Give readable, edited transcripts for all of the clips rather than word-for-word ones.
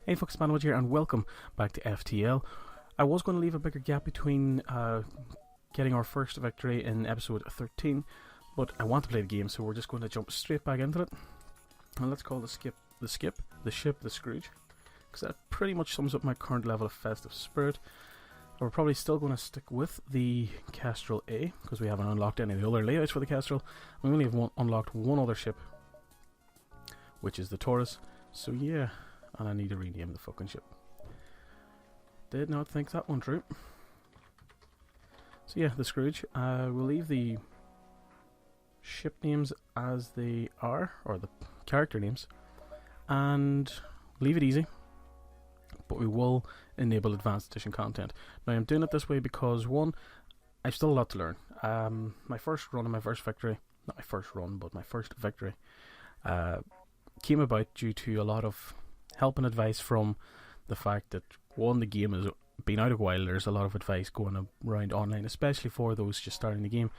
Hey folks, ThePandaPuncher here, and welcome back to FTL. I was going to leave a bigger gap between getting our first victory in episode 13, but I want to play the game, so we're just going to jump straight back into it. And let's call the ship the Scrooge, because that pretty much sums up my current level of festive spirit. We're probably still going to stick with the Kestrel A, because we haven't unlocked any of the other layouts for the Kestrel. We only have unlocked one other ship, which is the Taurus. So yeah. And I need to rename the fucking ship. Did not think that one through. So yeah, the Scrooge. We'll leave the ship names as they are, or the character names, and leave it easy. But we will enable advanced edition content. Now I'm doing it this way because, one, I've still a lot to learn. My first run and my first victory, not my first run, but my first victory, came about due to a lot of help and advice from the fact that, one, the game has been out a while. There's a lot of advice going around online, especially for those just starting the game,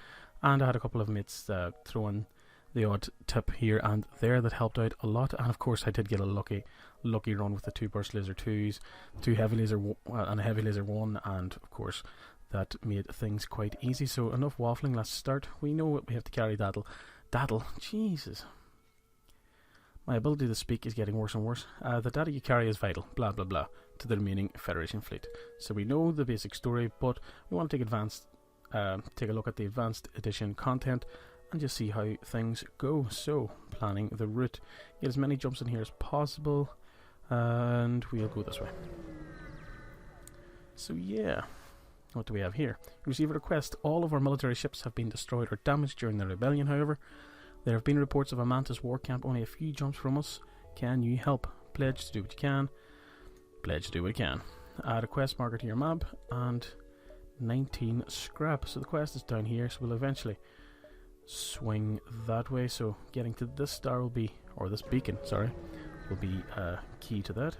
and I had a couple of mates throw in the odd tip here and there that helped out a lot. And of course I did get a lucky run with the 2 burst laser 2s, 2 heavy laser and a heavy laser 1, and of course that made things quite easy. So enough waffling, let's start. We know what we have to carry. Daddle, Jesus. My ability to speak is getting worse and worse. The data you carry is vital, blah blah blah, to the remaining Federation fleet. So we know the basic story, but we want to take a look at the advanced edition content and just see how things go. So, planning the route. Get as many jumps in here as possible, and we'll go this way. So yeah, what do we have here? We receive a request. All of our military ships have been destroyed or damaged during the rebellion, however. There have been reports of a Mantis war camp only a few jumps from us. Can you help? Pledge to do what you can. Pledge to do what you can. Add a quest marker to your map and 19 scrap. So the quest is down here, so we'll eventually swing that way. So getting to this star will be, or this beacon, sorry, will be key to that.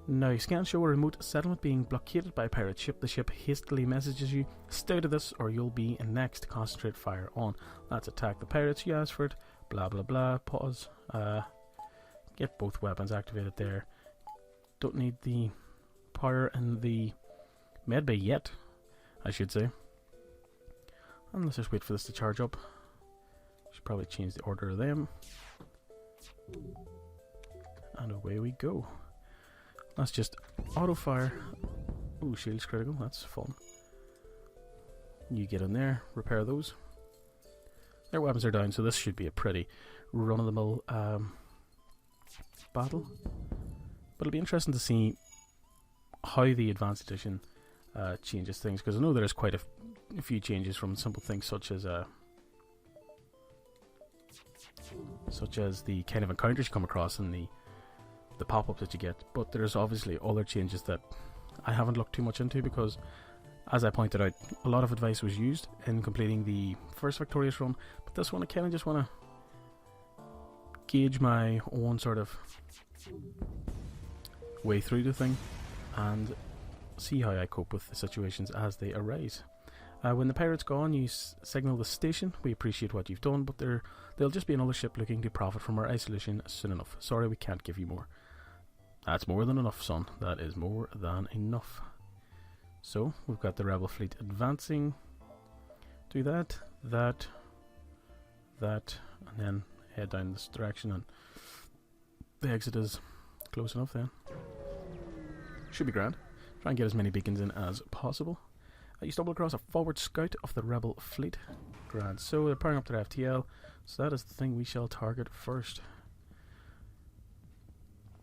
Now, scans show a remote settlement being blockaded by a pirate ship. The ship hastily messages you, stay out of this or you'll be next. Concentrate fire on. Let's attack the pirates. You asked for it. Blah blah blah. Pause. Get both weapons activated there. Don't need the power in the medbay yet, I should say. And let's just wait for this to charge up. Should probably change the order of them. And away we go. Let's just auto fire. Ooh, shield's critical, that's fun. You get in there, repair those. Their weapons are down, so this should be a pretty run-of-the-mill battle. But it'll be interesting to see how the advanced edition changes things, because I know there's quite a few changes from simple things such as the kind of encounters you come across and the pop-ups that you get, but there's obviously other changes that I haven't looked too much into, because as I pointed out, a lot of advice was used in completing the first victorious run, but this one I kind of just want to gauge my own sort of way through the thing and see how I cope with the situations as they arise. When the pirate's gone, you signal the station. We appreciate what you've done, but there'll just be another ship looking to profit from our isolation soon enough. Sorry, we can't give you more. That's more than enough, son. That is more than enough. So, we've got the rebel fleet advancing. Do that, and then head down this direction, and the exit is close enough then. Should be grand. Try and get as many beacons in as possible. You stumble across a forward scout of the rebel fleet. Grand. So, they're powering up their FTL, so that is the thing we shall target first.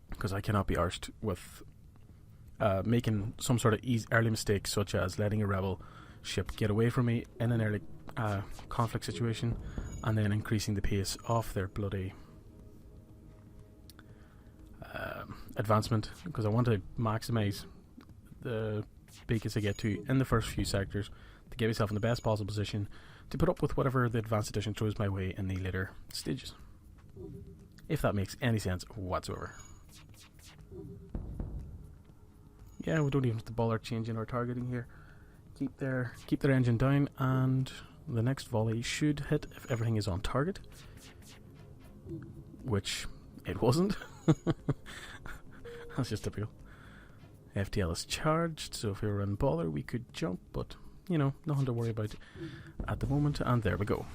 Because I cannot be arsed with making some sort of early mistake, such as letting a rebel ship get away from me in an early conflict situation, and then increasing the pace of their bloody advancement, because I want to maximize the beacons I get to in the first few sectors to get myself in the best possible position to put up with whatever the advanced edition throws my way in the later stages, if that makes any sense whatsoever. Yeah, we don't even have to bother changing our targeting here. Keep their engine down, and the next volley should hit if everything is on target. Which it wasn't. That's just typical. FTL is charged, so if we were in bother we could jump, but you know, nothing to worry about at the moment. And there we go.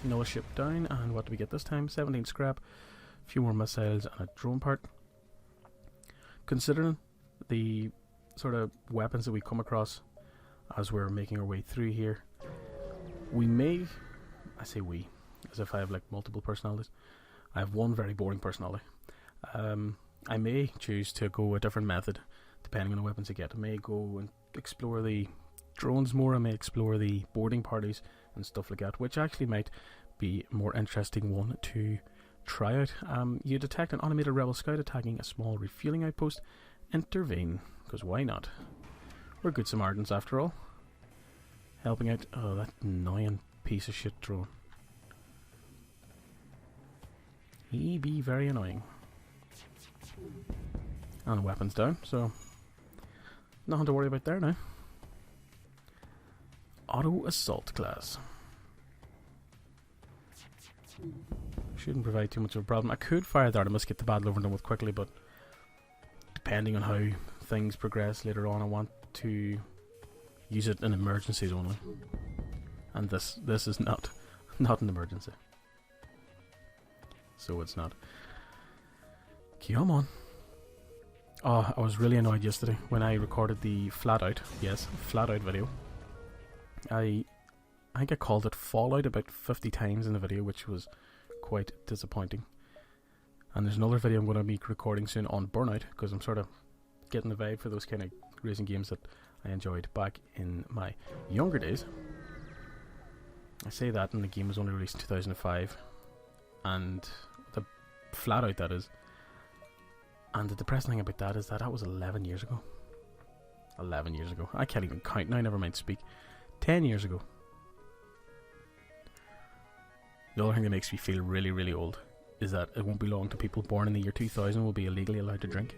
Another ship down, and what do we get this time? 17 scrap, a few more missiles and a drone part. Considering the sort of weapons that we come across as we're making our way through here, we may, I say we, as if I have like multiple personalities. I have one very boring personality. I may choose to go a different method depending on the weapons I get. I may go and explore the drones more, I may explore the boarding parties and stuff like that, which actually might be a more interesting one to try out. You detect an automated rebel scout attacking a small refueling outpost. Intervene, because why not? We're good Samaritans after all. Helping out. Oh, that annoying piece of shit drone. He be very annoying. And the weapons down, so nothing to worry about there now. Auto assault class. Shouldn't provide too much of a problem. I could fire the Artemis, get the battle over and done with quickly, but depending on how things progress later on, I want to use it in emergencies only. And this is not an emergency. So it's not. Come on. Oh, I was really annoyed yesterday when I recorded the flat out video. I think I called it Fallout about 50 times in the video, which was quite disappointing. And there's another video I'm going to be recording soon on Burnout, because I'm sort of getting the vibe for those kind of racing games that I enjoyed back in my younger days. I say that, and the game was only released in 2005, and the flat out, that is. And the depressing thing about that is that was 11 years ago. 11 years ago. I can't even count now, never mind speak. 10 years ago. The other thing that makes me feel really, really old is that it won't be long till people born in the year 2000 will be illegally allowed to drink.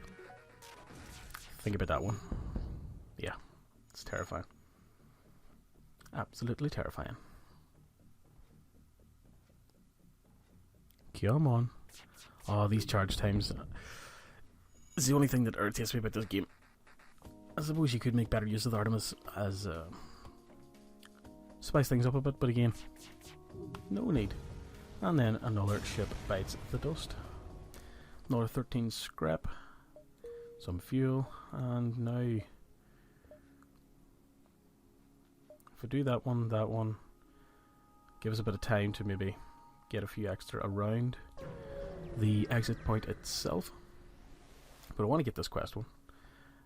Think about that one. Yeah, it's terrifying. Absolutely terrifying. Come on. Oh, these charge times. It's the only thing that irritates me about this game. I suppose you could make better use of the Artemis as spice things up a bit, but again, no need. And then another ship bites the dust. Another 13 scrap, some fuel, and now if I do that one, give us a bit of time to maybe get a few extra around the exit point itself. But I want to get this quest one.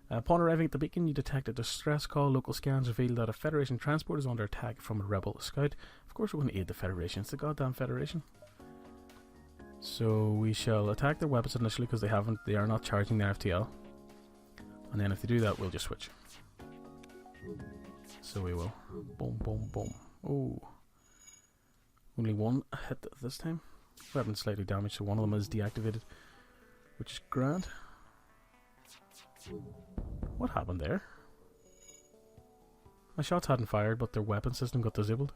Upon arriving at the beacon, you detect a distress call. Local scans reveal that a Federation transport is under attack from a rebel scout. Of course we're going to aid the Federation. It's the goddamn Federation. So we shall attack their weapons initially, because they are not charging their FTL. And then if they do that, we'll just switch. So we will. Boom, boom, boom. Oh. Only one hit this time. Weapon slightly damaged, so one of them is deactivated, which is grand. What happened there? My shots hadn't fired, but their weapon system got disabled.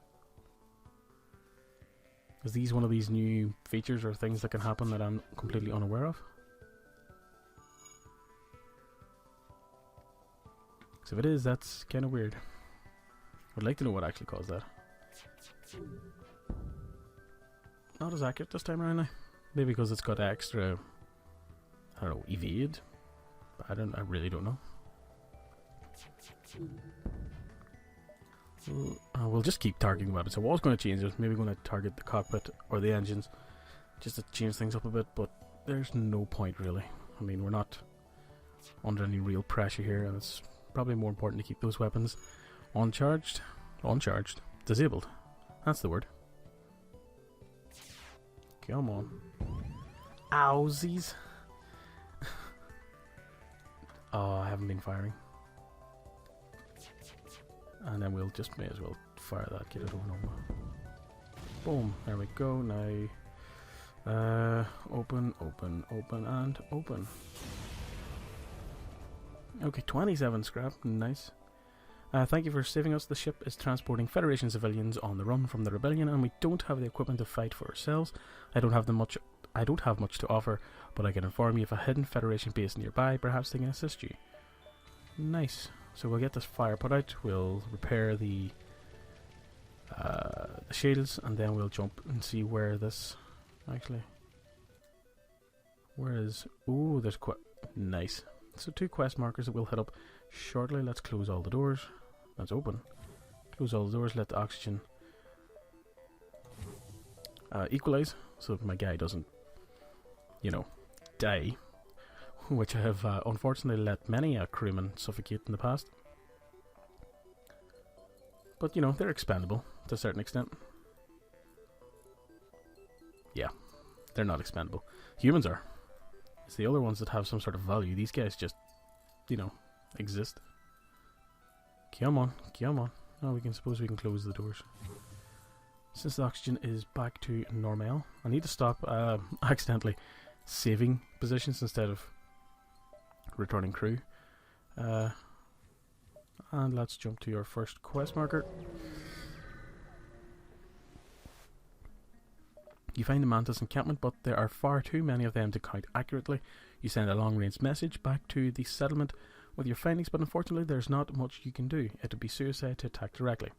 Is these one of these new features or things that can happen that I'm completely unaware of? So if it is, that's kind of weird. I'd like to know what actually caused that. Not as accurate this time around now. Maybe because it's got extra, I don't know, evade. I really don't know. We'll just keep targeting the weapons. I was going to change it. Maybe going to target the cockpit or the engines, just to change things up a bit. But there's no point really. I mean, we're not under any real pressure here, and it's probably more important to keep those weapons uncharged, disabled. That's the word. Come on. Owsies. Oh, I haven't been firing. And then we'll just may as well fire that, get it over and over. Boom, there we go. Now, open, and open. Okay, 27 scrap, nice. Thank you for saving us. The ship is transporting Federation civilians on the run from the rebellion, and we don't have the equipment to fight for ourselves. I don't have the much I don't have much to offer, but I can inform you of a hidden Federation base nearby. Perhaps they can assist you. Nice. So we'll get this fire put out. We'll repair the shields, and then we'll jump and see where this actually. Where is? Ooh, there's quite nice. So 2 quest markers that we'll hit up shortly. Let's close all the doors. Let's open. Close all the doors. Let the oxygen equalize, so that my guy doesn't, you know, die. Which I have unfortunately let many a crewman suffocate in the past. But you know, they're expendable to a certain extent. Yeah, they're not expendable. Humans are. It's the other ones that have some sort of value. These guys just, you know, exist. Come on, come on. Oh, we can suppose we can close the doors. Since the oxygen is back to normal, I need to stop accidentally saving positions instead of returning crew. And let's jump to your first quest marker. You find the Mantis encampment, but there are far too many of them to count accurately. You send a long-range message back to the settlement with your findings, but unfortunately there's not much you can do. It would be suicide to attack directly.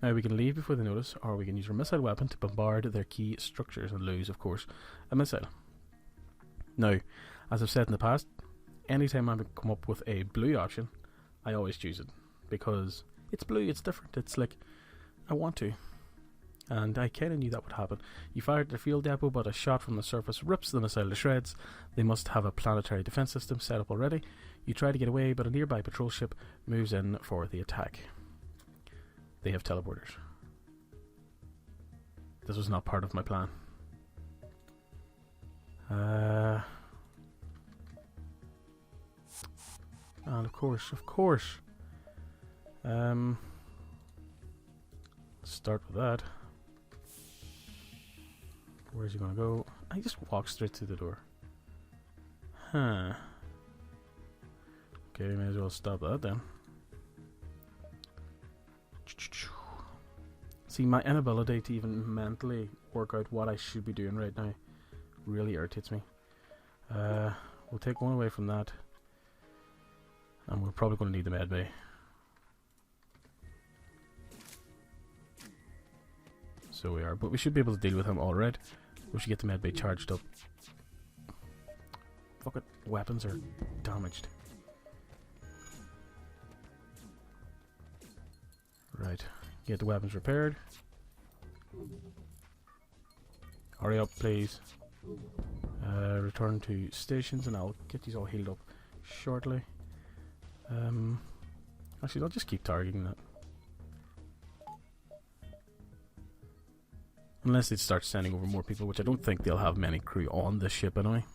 Now we can leave before they notice, or we can use our missile weapon to bombard their key structures and lose, of course, a missile. Now, as I've said in the past, anytime I come up with a blue option, I always choose it. Because it's blue, it's different, it's like, I want to. And I kinda knew that would happen. You fired the field depot, but a shot from the surface rips the missile to shreds. They must have a planetary defense system set up already. You try to get away, but a nearby patrol ship moves in for the attack. They have teleporters. This was not part of my plan. And of course, start with that. Where's he gonna go? I just walk straight through the door. Huh. Okay, may as well stop that then. See, my inability to even mentally work out what I should be doing right now really irritates me. We'll take one away from that. And we're probably going to need the med bay. So we are, but we should be able to deal with him all right. We should get the med bay charged up. Fuck it, weapons are damaged. Right, get the weapons repaired. Hurry up, please. Return to stations, and I'll get these all healed up shortly. Actually, I'll just keep targeting that. Unless they start sending over more people, which I don't think they'll have many crew on this ship anyway.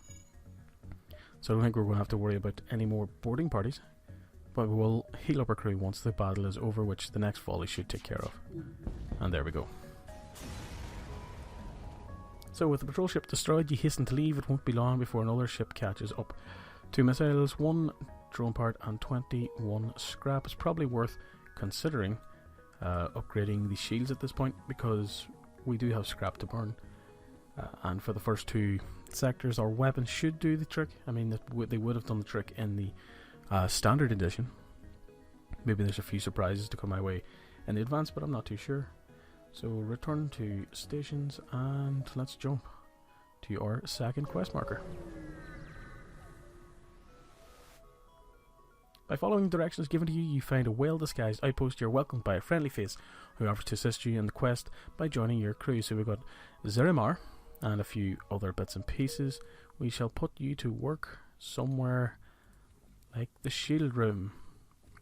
So I don't think we're going to have to worry about any more boarding parties. But we will heal up our crew once the battle is over, which the next volley should take care of. And there we go. So with the patrol ship destroyed, you hasten to leave. It won't be long before another ship catches up. 2 missiles, 1 drone part and 21 scrap. It's probably worth considering upgrading the shields at this point, because we do have scrap to burn. And for the first 2 sectors, our weapons should do the trick. I mean, they would have done the trick in the standard edition. Maybe there's a few surprises to come my way in the advance, but I'm not too sure. So return to stations and let's jump to our second quest marker. By following directions given to you, you find a well-disguised outpost. You're welcomed by a friendly face who offers to assist you in the quest by joining your crew. So we've got Zerimar and a few other bits and pieces. We shall put you to work somewhere like the shield room,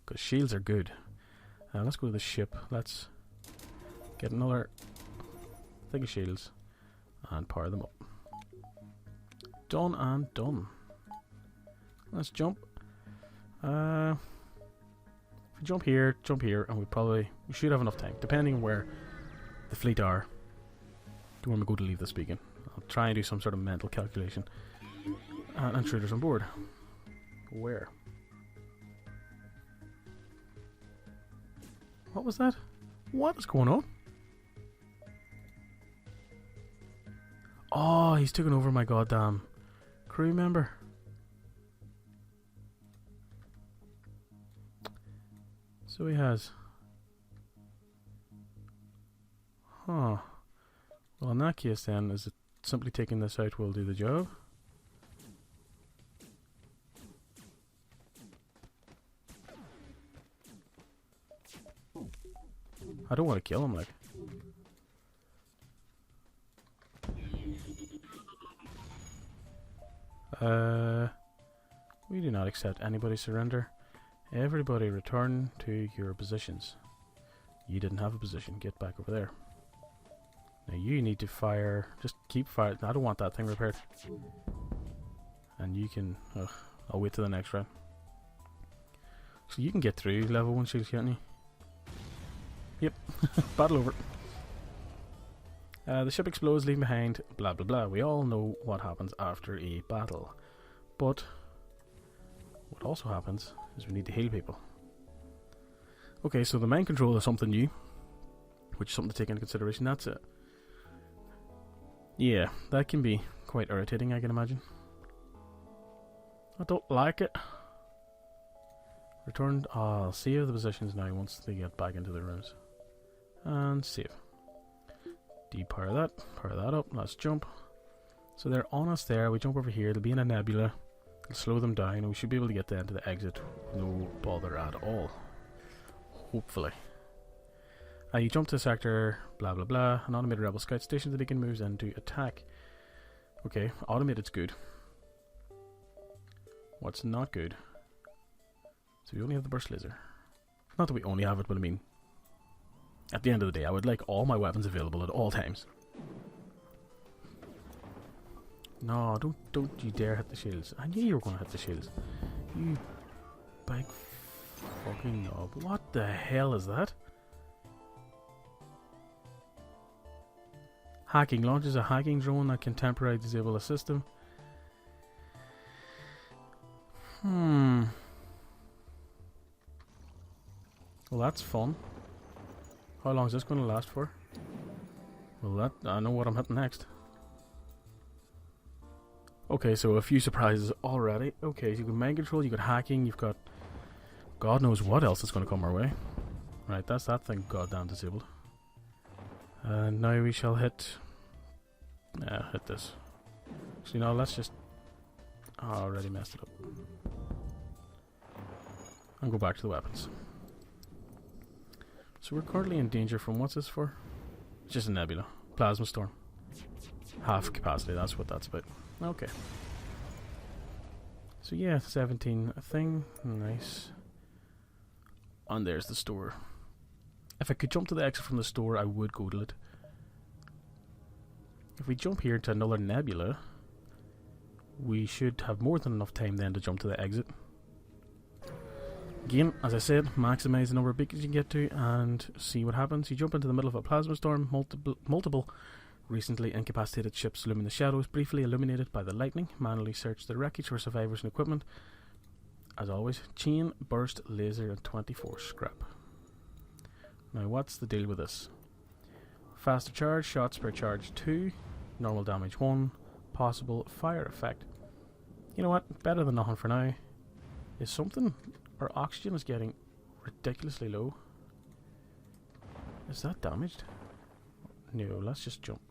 because shields are good. Let's go to the ship. Let's get another thing of shields and power them up. Done and done. Let's jump. If we jump here, and we should have enough time, depending on where the fleet are. Do when we go to leave this beacon, I'll try and do some sort of mental calculation. And intruders on board. Where? What was that? What is going on? Oh, he's taken over my goddamn crew member. So he has. Huh. Well, in that case then, is it simply taking this out will do the job? I don't want to kill him, like. We do not accept anybody's surrender. Everybody return to your positions. You didn't have a position. Get back over there. Now you need to fire. Just keep firing. I don't want that thing repaired. And you can. I'll wait till the next round. So you can get through level 1 shields, can't you? Yep. Battle over. The ship explodes, leaving behind blah blah blah. We all know what happens after a battle. But what also happens is we need to heal people. Okay, so the mind control is something new, which is something to take into consideration. That's it. Yeah, that can be quite irritating, I can imagine. I don't like it. Returned. I'll save the positions now once they get back into the rooms. And save. Depower that. Power that up. Let's jump. So they're on us there. We jump over here. They'll be in a nebula. It'll slow them down, and we should be able to get them to the exit with no bother at all. Hopefully. You jump to sector, blah blah blah. An automated rebel scout station that they can move into attack. Okay, automated's good. What's not good? So we only have the burst laser. Not that we only have it, but I mean, at the end of the day, I would like all my weapons available at all times. No, don't you dare hit the shields. I knew you were going to hit the shields. You big fucking knob. What the hell is that? Hacking. Launches a hacking drone that can temporarily disable a system. Well, that's fun. How long is this going to last for? Well, I know what I'm hitting next. Okay, so a few surprises already. Okay, so you got mind control, you got hacking, you've got God knows what else is going to come our way. Right, that's that thing goddamn disabled. And now we shall hit this. So, you know, let's just... Oh, I already messed it up. And go back to the weapons. So we're currently in danger from... What's this for? It's just a nebula. Plasma storm. Half capacity, that's what that's about. Okay. So yeah, 17 a thing. Nice. And there's the store. If I could jump to the exit from the store, I would go to it. If we jump here to another nebula, we should have more than enough time then to jump to the exit. Again, as I said, maximize the number of beacons you can get to and see what happens. You jump into the middle of a plasma storm, multiple recently incapacitated ships loom in the shadows, briefly illuminated by the lightning. Manually search the wreckage for survivors and equipment. As always, chain, burst, laser, and 24 scrap. Now, what's the deal with this? Faster charge, shots per charge 2, normal damage 1, possible fire effect. You know what? Better than nothing for now. Is something... Our oxygen is getting ridiculously low. Is that damaged? No, let's just jump.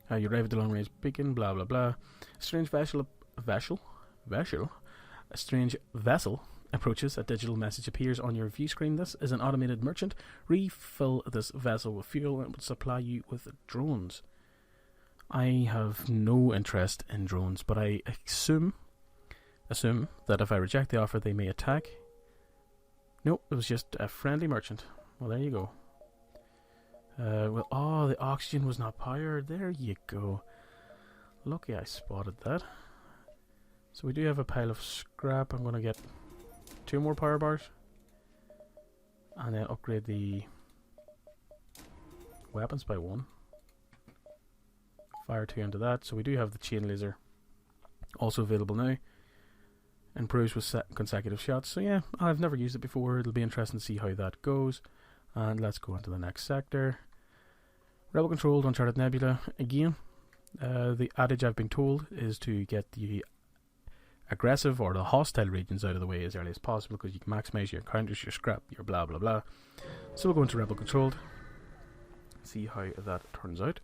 You arrive at the long range beacon, blah blah blah. A strange a strange vessel approaches. A digital message appears on your view screen. This is an automated merchant. Refill this vessel with fuel and it will supply you with drones. I have no interest in drones, but I assume that if I reject the offer, they may attack. Nope, it was just a friendly merchant. Well, there you go. The oxygen was not powered. There you go. Lucky I spotted that. So we do have a pile of scrap. I'm going to get 2 more power bars. And then upgrade the weapons by 1. Fire 2 into that. So we do have the chain laser also available now. Improves with consecutive shots. So yeah, I've never used it before. It'll be interesting to see how that goes. And let's go into the next sector. Rebel controlled Uncharted Nebula again. The adage I've been told is to get the aggressive or the hostile regions out of the way as early as possible, because you can maximize your encounters, your scrap, your blah blah blah. So we'll go into Rebel controlled, see how that turns out.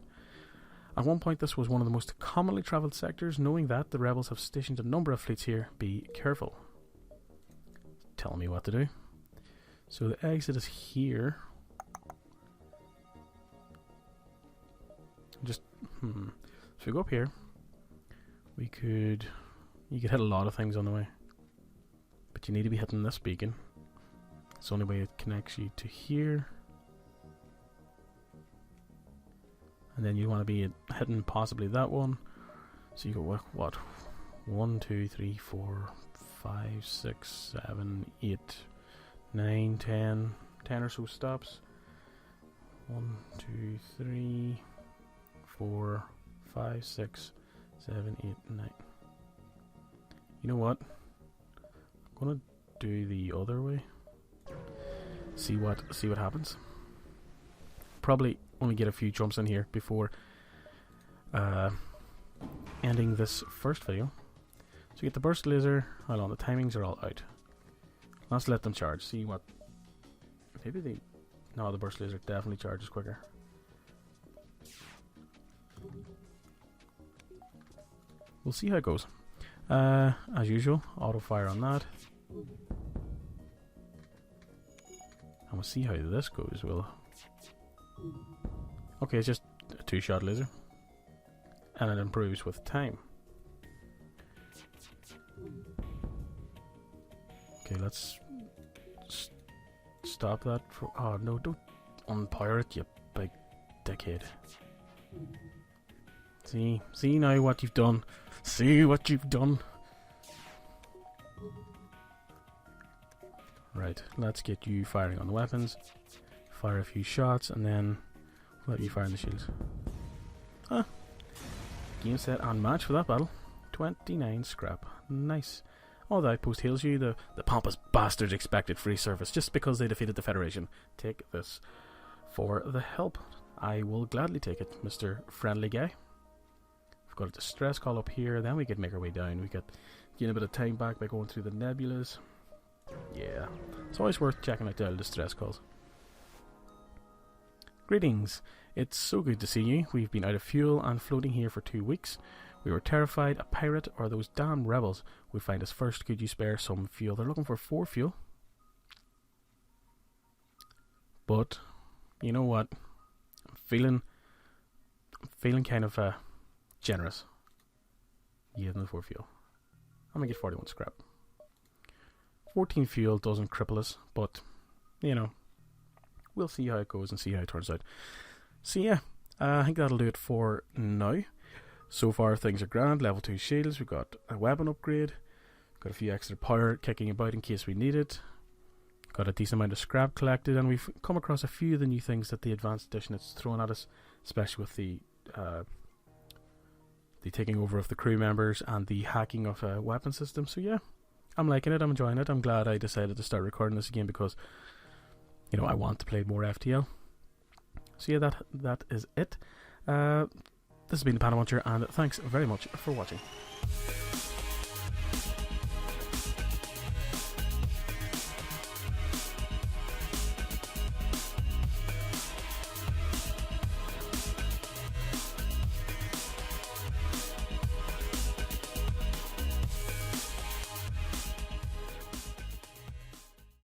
At one point this was one of the most commonly travelled sectors. Knowing that, the rebels have stationed a number of fleets here. Be careful. Tell me what to do. So the exit is here. Just so we go up here, you could hit a lot of things on the way, but you need to be hitting this beacon. It's the only way it connects you to here. And then you want to be hitting possibly that one. So you go what? 1, 2, 3, 4, 5, 6, 7, 8, 9, 10 or so stops. 1, 2, 3, 4, 5, 6, 7, 8, 9. You know what? I'm gonna do the other way. See what happens. Probably only get a few jumps in here before ending this first video. So you get the burst laser. Hold on, the timings are all out. Let's let them charge. See what. Maybe they. No, the burst laser definitely charges quicker. We'll see how it goes. As usual, auto fire on that. And we'll see how this goes. Okay, it's just a 2-shot laser, and it improves with time. Okay, let's stop that. Oh no! Don't unpower it, you big dickhead. See now what you've done. See what you've done. Right, let's get you firing on the weapons. Fire a few shots, and then let you fire in the shields. Game set and match for that battle. 29 scrap. Nice. Oh, the outpost hails you. The pompous bastards expected free service just because they defeated the Federation. Take this for the help. I will gladly take it, Mr. Friendly Guy. We've got a distress call up here. Then we could make our way down. We could gain a bit of time back by going through the nebulas. Yeah, it's always worth checking out the distress calls. Greetings. It's so good to see you. We've been out of fuel and floating here for 2 weeks. We were terrified a pirate or those damn rebels would find us first. Could you spare some fuel? They're looking for 4 fuel. But you know what? I'm feeling kind of generous. Yeah, them the 4 fuel. I'm gonna get 41 scrap. 14 fuel doesn't cripple us, but you know, we'll see how it goes and see how it turns out. So yeah, I think that'll do it for now. So far things are grand. Level 2 shields, we've got a weapon upgrade, got a few extra power kicking about in case we need it, got a decent amount of scrap collected, and we've come across a few of the new things that the advanced edition has thrown at us, especially with the taking over of the crew members and the hacking of a weapon system. So yeah, I'm liking it, I'm enjoying it. I'm glad I decided to start recording this again because, you know, I want to play more FTL. So yeah, that is it. This has been the PandaPuncher, and thanks very much for watching.